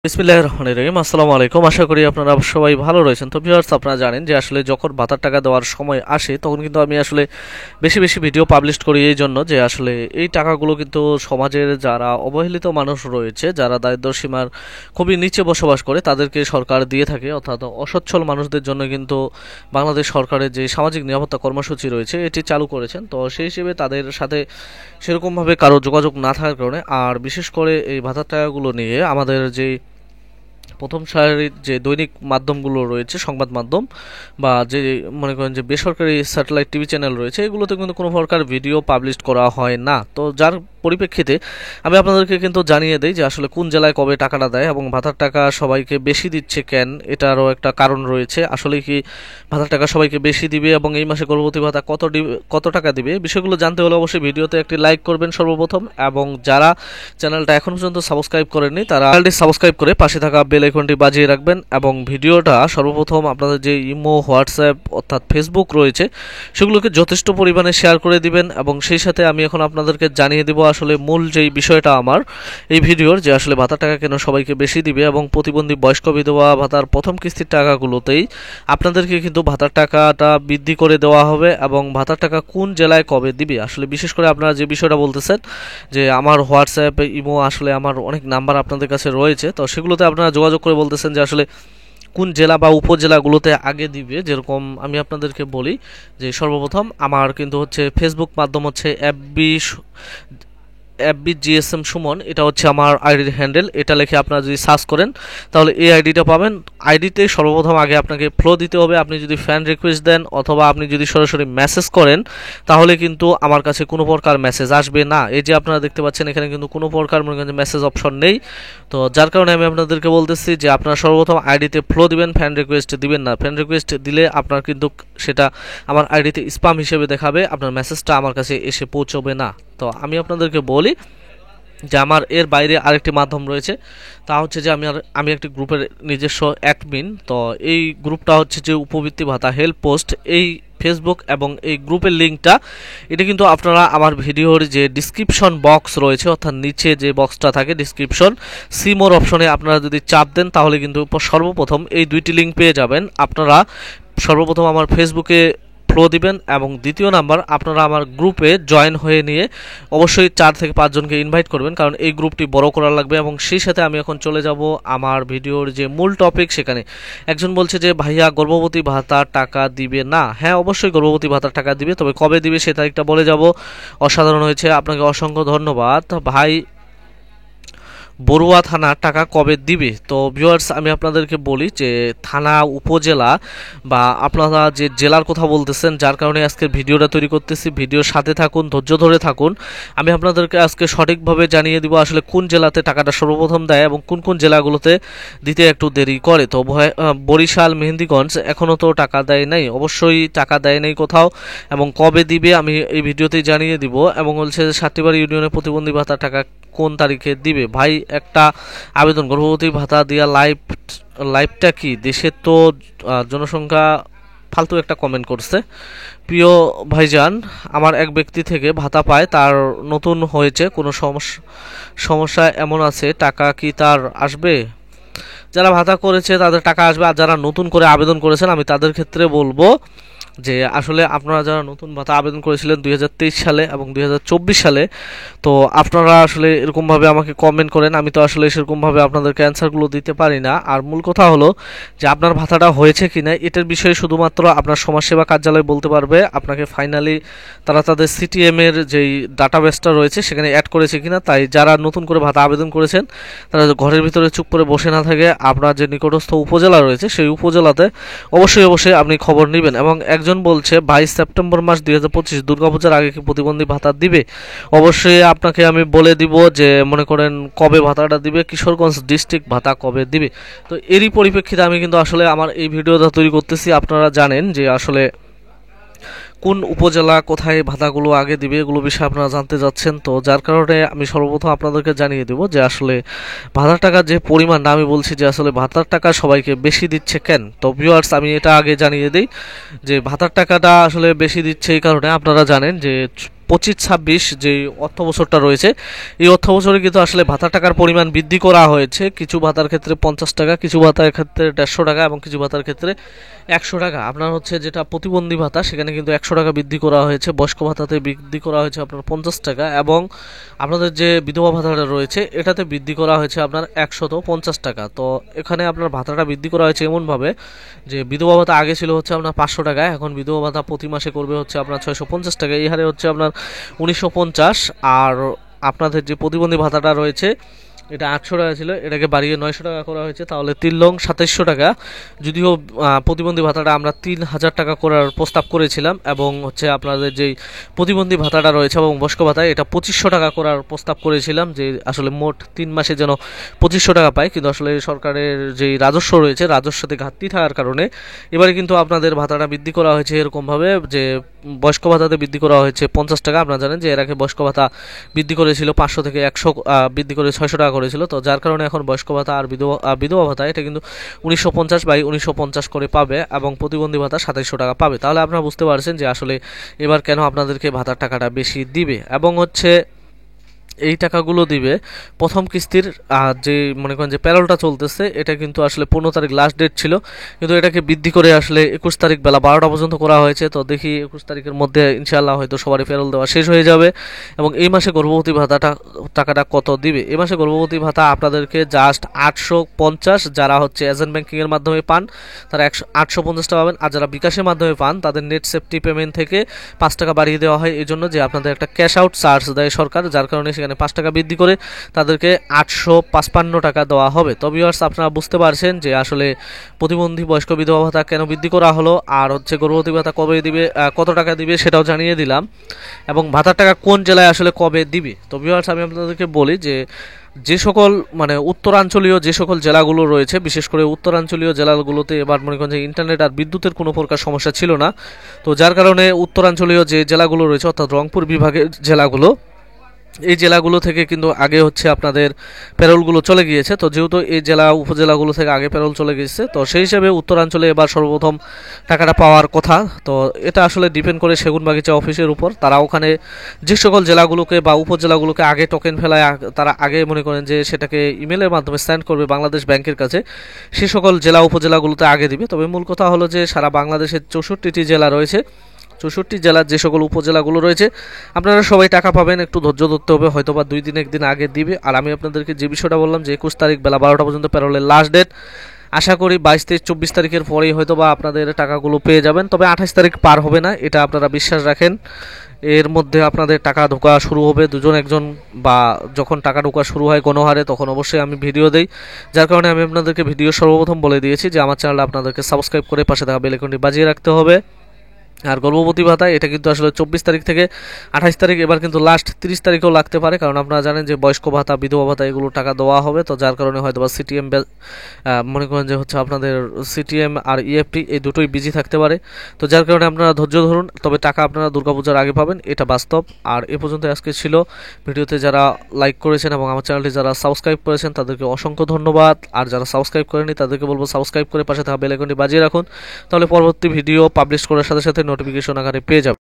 বিসমিল্লাহির রহমানির রহিম। আসসালামু আলাইকুম। আশা করি আপনারা সবাই ভালো রয়েছেন। তো ভিউয়ার্স, আপনারা জানেন যে আসলে যখন ভাতার টাকা দেওয়ার সময় আসে তখন কিন্তু আমি আসলে বেশি বেশি ভিডিও পাবলিশ করি এই জন্য যে আসলে এই টাকাগুলো কিন্তু সমাজের যারা অবহেলিত মানুষ রয়েছে, যারা দারিদ্র্য সীমার খুবই নিচে বসবাস করে তাদেরকে সরকার দিয়ে থাকে, অর্থাৎ অসচ্ছল মানুষদের জন্য কিন্তু বাংলাদেশ সরকারের যে সামাজিক নিরাপত্তা কর্মসূচি রয়েছে এটি চালু করেছেন। তো সেই হিসেবে তাদের সাথে সেরকমভাবে কারো যোগাযোগ না থাকার কারণে আর বিশেষ করে এই ভাতার টাকাগুলো নিয়ে আমাদের যে প্রথম সারির যে দৈনিক মাধ্যমগুলো রয়েছে, সংবাদ মাধ্যম বা যে মনে করেন যে বেসরকারি স্যাটেলাইট টিভি চ্যানেল রয়েছে, এগুলোতে কিন্তু কোনো প্রকার ভিডিও পাবলিশ করা হয় না। তো যার পরিপ্রেক্ষিতে আমি আপনাদেরকে কিন্তু জানিয়ে দেই যে আসলে কোন জেলায় কবে টাকাটা দেয় এবং ভাতার টাকা সবাইকে বেশি দিচ্ছে কেন, এটারও একটা কারণ রয়েছে। আসলে কি ভাতার টাকা সবাইকে বেশি দিবে এবং এই মাসে গর্ভবতী ভাতা কত টাকা দিবে, বিষয়গুলো জানতে হলে অবশ্যই ভিডিওতে একটি লাইক করবেন সর্বপ্রথম, এবং যারা চ্যানেলটা এখন পর্যন্ত সাবস্ক্রাইব করেননি তারা চ্যানেলটি সাবস্ক্রাইব করে পাশে থাকা বেল আইকনটি বাজিয়ে রাখবেন এবং ভিডিওটা সর্বপ্রথম আপনাদের যে ইমো, হোয়াটসঅ্যাপ অর্থাৎ ফেসবুক রয়েছে সেগুলোকে যথেষ্ট পরিমাণে শেয়ার করে দিবেন। এবং সেই সাথে আমি এখন আপনাদেরকে জানিয়ে দেব আসলে মূল যেই বিষয়টা আমার এই ভিডিওর, যে আসলে ভাতার টাকা কেন সবাইকে বেশি দিবে এবং প্রতিবন্ধী বয়স্ক বিধবা ভাতার প্রথম কিস্তির টাকাগুলোতেই আপনাদেরকে কিন্তু ভাতার টাকাটা বৃদ্ধি করে দেওয়া হবে এবং ভাতার টাকা কোন জেলায় কবে দিবে। আসলে বিশেষ করে আপনারা যে বিষয়টা বলতেছেন যে আমার হোয়াটসঅ্যাপ, ইমো, আসলে আমার অনেক নাম্বার আপনাদের কাছে রয়েছে, তো সেগুলোতে আপনারা যোগাযোগ করে বলতেছেন যে আসলে কোন জেলা বা উপজেলাগুলোতে আগে দিবে। যেরকম আমি আপনাদেরকে বলি যে সর্বপ্রথম আমার কিন্তু হচ্ছে ফেসবুক মাধ্যম হচ্ছে এফবি জিএসএম সুমন, এটা হচ্ছে আমার আইডির হ্যান্ডেল। এটা লিখে আপনারা যদি সার্চ করেন তাহলে এই আইডিটা পাবেন। আইডিতে সর্বপ্রথম আগে আপনাকে ফলো দিতে হবে। আপনি যদি ফ্যান রিকোয়েস্ট দেন অথবা আপনি যদি সরাসরি মেসেজ করেন তাহলে কিন্তু আমার কাছে কোনো প্রকার মেসেজ আসবে না। এই যে আপনারা দেখতে পাচ্ছেন এখানে কিন্তু কোনো প্রকার মনে করেন মেসেজ অপশন নেই। তো যার কারণে আমি আপনাদেরকে বলতেছি যে আপনারা সর্বপ্রথম আইডিতে ফলো দিবেন, ফ্যান রিকোয়েস্ট দিবেন না। ফ্যান রিকোয়েস্ট দিলে আপনার কিন্তু সেটা আমার আইডিতে স্প্যাম হিসেবে দেখাবে, আপনার মেসেজটা আমার কাছে এসে পৌঁছবে না। তো আমি আপনাদেরকে বলি যে আমার এর বাইরে আরেকটি মাধ্যম রয়েছে, তা হচ্ছে যে আমি একটি গ্রুপের নিজস্ব অ্যাডমিন। তো এই গ্রুপটা হচ্ছে যে উপবৃত্তি ভাতা হেল্প পোস্ট, এই ফেসবুক এবং এই গ্রুপের লিঙ্কটা এটা কিন্তু আপনারা আমার ভিডিওর যে ডিসক্রিপশন বক্স রয়েছে, অর্থাৎ নিচে যে বক্সটা থাকে ডিসক্রিপশন, সিমোর অপশনে আপনারা যদি চাপ দেন তাহলে কিন্তু সর্বপ্রথম এই দুইটি লিঙ্ক পেয়ে যাবেন। আপনারা সর্বপ্রথম আমার ফেসবুকে ফলো দিবেন এবং দ্বিতীয় নাম্বার আপনারা আমার গ্রুপে জয়েন হয়ে নিয়ে অবশ্যই 4 থেকে 5 জনকে ইনভাইট করবেন, কারণ এই গ্রুপটি বড় করা লাগবে। এবং সেই সাথে আমি এখন চলে যাব আমার ভিডিওর যে মূল টপিক। সেখানে একজন বলছে যে ভাইয়া গর্ভবতী ভাতার টাকা দিবে না। হ্যাঁ, অবশ্যই গর্ভবতী ভাতার টাকা দিবে, তবে কবে দিবে সে তারিখটা বলে যাব। অসাধারণ হয়েছে, আপনাকে অসংখ্য ধন্যবাদ ভাই। বড়ুয়া থানা টাকা কবে দিবে? তো ভিউয়ার্স, আমি আপনাদেরকে বলি যে থানা, উপজেলা বা আপনারা যে জেলার কথা বলতেছেন, যার কারণে আজকের ভিডিওটা তৈরি করতেছি। ভিডিওর সাথে থাকুন, ধৈর্য ধরে থাকুন। আমি আপনাদেরকে আজকে সঠিকভাবে জানিয়ে দিব আসলে কোন জেলাতে টাকাটা সর্বপ্রথম দেয় এবং কোন কোন জেলাগুলোতে দিতে একটু দেরি করে। তো বরিশাল, মেহেন্দিগঞ্জ এখনও তো টাকা দেয় নাই, অবশ্যই টাকা দেয় নাই কোথাও, এবং কবে দিবে আমি এই ভিডিওতেই জানিয়ে দিব। এবং বলছে যে সাতটিবাড়ি ইউনিয়নে প্রতিবন্ধী ভাতার টাকা কোন তারিখে দিবে। ভাই, একটা আবেদন, গর্ভবতী ভাতা দিয়া লাইভটা কি দেশের তো জনসংখ্যা ফালতু একটা কমেন্ট করছে। প্রিয় ভাইজান, আমার এক ব্যক্তি থেকে ভাতা পায়, তার নতুন হয়েছে, কোনো সমস্যা এমন আছে, টাকা কি তার আসবে? যারা ভাতা করেছে তাদের টাকা আসবে, আর যারা নতুন করে আবেদন করেছেন আমি তাদের ক্ষেত্রে বলবো যে আসলে আপনারা যারা নতুন ভাতা আবেদন করেছিলেন 2023 সালে এবং 2024 সালে, তো আপনারা আসলে এরকমভাবে আমাকে কমেন্ট করেন, আমি তো আসলে সেরকমভাবে আপনাদেরকে অ্যান্সারগুলো দিতে পারি না। আর মূল কথা হলো যে আপনার ভাতাটা হয়েছে কিনা এটার বিষয়ে শুধুমাত্র আপনার সমাজসেবা কার্যালয় বলতে পারবে। আপনাকে ফাইনালি তারা তাদের সিটিএম এর যেই ডাটাবেসটা রয়েছে সেখানে অ্যাড করেছে কিনা। তাই যারা নতুন করে ভাতা আবেদন করেছেন তারা ঘরের ভিতরে চুপ করে বসে না থাকে, আপনার যে নিকটস্থ উপজেলা রয়েছে সেই উপজেলাতে অবশ্যই আপনি খবর নেবেন। এবং একজন বলছে ভাই, সেপ্টেম্বর মাস 2025 দুর্গাপূজার আগে কি প্রতিবন্ধী ভাতা দিবে? অবশ্যই আপনাকে আমি বলে দিব যে মনে করেন কবে ভাতাটা দিবে, কিশোরগঞ্জ ডিস্ট্রিক্ট ভাতা কবে দিবে। তো এরই পরিপ্রেক্ষিতে আমি কিন্তু আসলে আমার এই ভিডিওটা তৈরি করতেছি। আপনারা জানেন যে আসলে কোন উপজেলা কোথায় ভাতাগুলো আগে দিবে এগুলো বিষয়ে আপনারা জানতে যাচ্ছেন। তো যার কারণে আমি সর্বপ্রথম আপনাদেরকে জানিয়ে দেব যে আসলে ভাতার টাকার যে পরিমাণটা, আমি বলছি যে আসলে ভাতার টাকা সবাইকে বেশি দিচ্ছে কেন। তো ভিউয়ার্স, আমি এটা আগে জানিয়ে দিই যে ভাতার টাকাটা আসলে বেশি দিচ্ছে এই কারণে, আপনারা জানেন যে 25-26 যে অর্থ বছরটা রয়েছে, এই অর্থ বছরে কিন্তু আসলে ভাতার টাকার পরিমাণ বৃদ্ধি করা হয়েছে। কিছু ভাতার ক্ষেত্রে 50 টাকা, কিছু ভাতার ক্ষেত্রে 150 টাকা এবং কিছু ভাতার ক্ষেত্রে 100 টাকা। আপনার হচ্ছে যেটা প্রতিবন্ধী ভাতা, সেখানে কিন্তু 100 টাকা বৃদ্ধি করা হয়েছে। বয়স্ক ভাতাতে বৃদ্ধি করা হয়েছে আপনার 50 টাকা, এবং আপনাদের যে বিধবা ভাতাটা রয়েছে এটাতে বৃদ্ধি করা হয়েছে আপনার 150 টাকা। তো এখানে আপনার ভাতাটা বৃদ্ধি করা হয়েছে এমনভাবে যে বিধবা ভাতা আগে ছিল হচ্ছে আপনার 500 টাকা, এখন বিধবা ভাতা প্রতি মাসে করবে হচ্ছে আপনার 650 টাকা। এই হারে হচ্ছে আপনার 1950। আর আপনাদের যে প্রতিবন্ধী ভাতাটা রয়েছে এটা 800 টাকা ছিল, এটাকে বাড়িয়ে 900 টাকা করা হয়েছে, তাহলে 3 লং 2700 টাকা। যদিও প্রতিবন্ধী ভাতাটা আমরা 3000 টাকা করার প্রস্তাব করেছিলাম, এবং হচ্ছে আপনাদের যেই প্রতিবন্ধী ভাতাটা রয়েছে এবং বয়স্ক ভাতা এটা 2500 টাকা করার প্রস্তাব করেছিলাম, যে আসলে মোট 3 মাসে যেন 2500 টাকা পায়। কিন্তু আসলে সরকারের যেই রাজস্ব রয়েছে, রাজস্বতে ঘাটতি থাকার কারণে এবারে কিন্তু আপনাদের ভাতাটা বৃদ্ধি করা হয়েছে এরকমভাবে যে বয়স্ক ভাতাতে বৃদ্ধি করা হয়েছে 50 টাকা। আপনারা জানেন যে এর আগে বয়স্ক ভাতা বৃদ্ধি করেছিল 500 থেকে 100, বৃদ্ধি করে 600 টাকা করেছিল। তো যার কারণে এখন বয়স্ক ভাতা আর বিধবা ভাতা এটা কিন্তু 1950/1950 করে পাবে, এবং প্রতিবন্ধী ভাতা 2700 টাকা পাবে। তাহলে আপনারা বুঝতে পারছেন যে আসলে এবার কেন আপনাদেরকে ভাতার টাকাটা বেশি দিবে। এবং হচ্ছে এই টাকাগুলো দিবে প্রথম কিস্তির যে মনে করেন যে প্যারোলটা চলতেছে, এটা কিন্তু আসলে 15 তারিখ লাস্ট ডেট ছিল, কিন্তু এটাকে বৃদ্ধি করে আসলে 21 তারিখ বেলা 12টা পর্যন্ত করা হয়েছে। তো দেখি 21 তারিখের মধ্যে ইনশাআল্লাহ হয়তো সবারই প্যারোল দেওয়া শেষ হয়ে যাবে। এবং এই মাসে গর্ভবতী ভাতাটা টাকাটা কত দিবে, এই মাসে গর্ভবতী ভাতা আপনাদেরকে জাস্ট 850, যারা হচ্ছে এজেন্ট ব্যাংকিংয়ের মাধ্যমে পান তারা 850 টাকা পাবেন, আর যারা বিকাশের মাধ্যমে পান তাদের নেট সেফটি পেমেন্ট থেকে 5 টাকা বাড়িয়ে দেওয়া হয়, এই জন্য যে আপনাদের একটা ক্যাশ আউট চার্জ দেয় সরকার, যার কারণে 5 টাকা বৃদ্ধি করে তাদেরকে 855 টাকা দেওয়া হবে। তো ভিউয়ার্স, আপনারা বুঝতে পারছেন যে আসলে প্রতিবন্ধী বয়স্ক বিধবা ভাতা কেন বৃদ্ধি করা হলো, আর হচ্ছে গর্ভবতী ভাতা কবে দিবে, কত টাকা দিবে সেটাও জানিয়ে দিলাম, এবং ভাতার টাকা কোন জেলায় আসলে কবে দিবে। তো ভিউয়ার্স, আমি আপনাদেরকে বলি যে সকল মানে উত্তরাঞ্চলীয় যে সকল জেলাগুলো রয়েছে, বিশেষ করে উত্তরাঞ্চলীয় জেলাগুলোতে এবার মনে করেন যে ইন্টারনেট আর বিদ্যুতের কোনো প্রকার সমস্যা ছিল না। তো যার কারণে উত্তরাঞ্চলীয় যে জেলাগুলো রয়েছে, অর্থাৎ রংপুর বিভাগের জেলাগুলো, এই জেলাগুলো থেকে কিন্তু আগে হচ্ছে আপনাদের প্যারোলগুলো চলে গিয়েছে। তো যেহেতু এই জেলা উপজেলাগুলো থেকে আগে প্যারোল চলে গিয়েছে, তো সেই হিসাবে উত্তরাঞ্চলে এবার সর্বপ্রথম টাকাটা পাওয়ার কথা। তো এটা আসলে ডিপেন্ড করে সেগুনবাগিচা অফিসের উপর, তারা ওখানে যে সকল জেলাগুলোকে বা উপজেলাগুলোকে আগে টোকেন ফেলায়, তারা আগে মনে করেন যে সেটাকে ইমেলের মাধ্যমে সেন্ড করবে বাংলাদেশ ব্যাংকের কাছে, সে সকল জেলা উপজেলাগুলোতে আগে দিবে। তবে মূল কথা হলো যে সারা বাংলাদেশের 64টি জেলা রয়েছে, 64 জেলার যে সকল উপজেলাগুলো রয়েছে আপনারা সবাই টাকা পাবেন, একটু ধৈর্য ধরতে হবে, হয়তো বা 2 দিন 1 দিন আগে দিবে। আর আমি আপনাদেরকে যে বিষয়টা বললাম যে 21 তারিখ বেলা 12টা পর্যন্ত প্যারোলের লাস্ট ডেট, আশা করি 22, 23, 24 তারিখের পরেই হয়তো বা আপনাদের টাকাগুলো পেয়ে যাবেন। তবে 28 তারিখ পার হবে না, এটা আপনারা বিশ্বাস রাখেন। এর মধ্যে আপনাদের টাকা ঢোকা শুরু হবে, দুজন একজন, বা যখন টাকা ঢোকা শুরু হয় গণহারে, তখন অবশ্যই আমি ভিডিও দেই। যার কারণে আমি আপনাদেরকে ভিডিও সর্বপ্রথম বলে দিয়েছি যে আমার চ্যানেলটা আপনাদেরকে সাবস্ক্রাইব করে পাশে থাকা বেল আইকনটি বাজিয়ে রাখতে হবে। আর গর্ভবতী ভাতা এটা কিন্তু আসলে 24 তারিখ থেকে 28 তারিখ, এবার কিন্তু লাস্ট 30 তারিখেও লাগতে পারে, কারণ আপনারা জানেন যে বয়স্ক ভাতা বিধবা ভাতা এগুলো টাকা দেওয়া হবে। তো যার কারণে হয়তো বা সিটিএম মনে করেন যে হচ্ছে আপনাদের সিটিএম আর ইএফটি এই দুটোই বিজি থাকতে পারে। তো যার কারণে আপনারা ধৈর্য ধরুন, তবে টাকা আপনারা দুর্গাপূজার আগে পাবেন, এটা বাস্তব। আর এ পর্যন্ত আজকে ছিল। ভিডিওতে যারা লাইক করেছেন এবং আমার চ্যানেলটি যারা সাবস্ক্রাইব করেছেন তাদেরকে অসংখ্য ধন্যবাদ। আর যারা সাবস্ক্রাইব করেনি তাদেরকে বলবো সাবস্ক্রাইব করে পাশে থাকা বেল আইকনটি বাজিয়ে রাখুন, তাহলে পরবর্তী ভিডিও পাবলিশ করার সাথে সাথে নোটিফিকেশন আকারে পেয়ে যাবেন।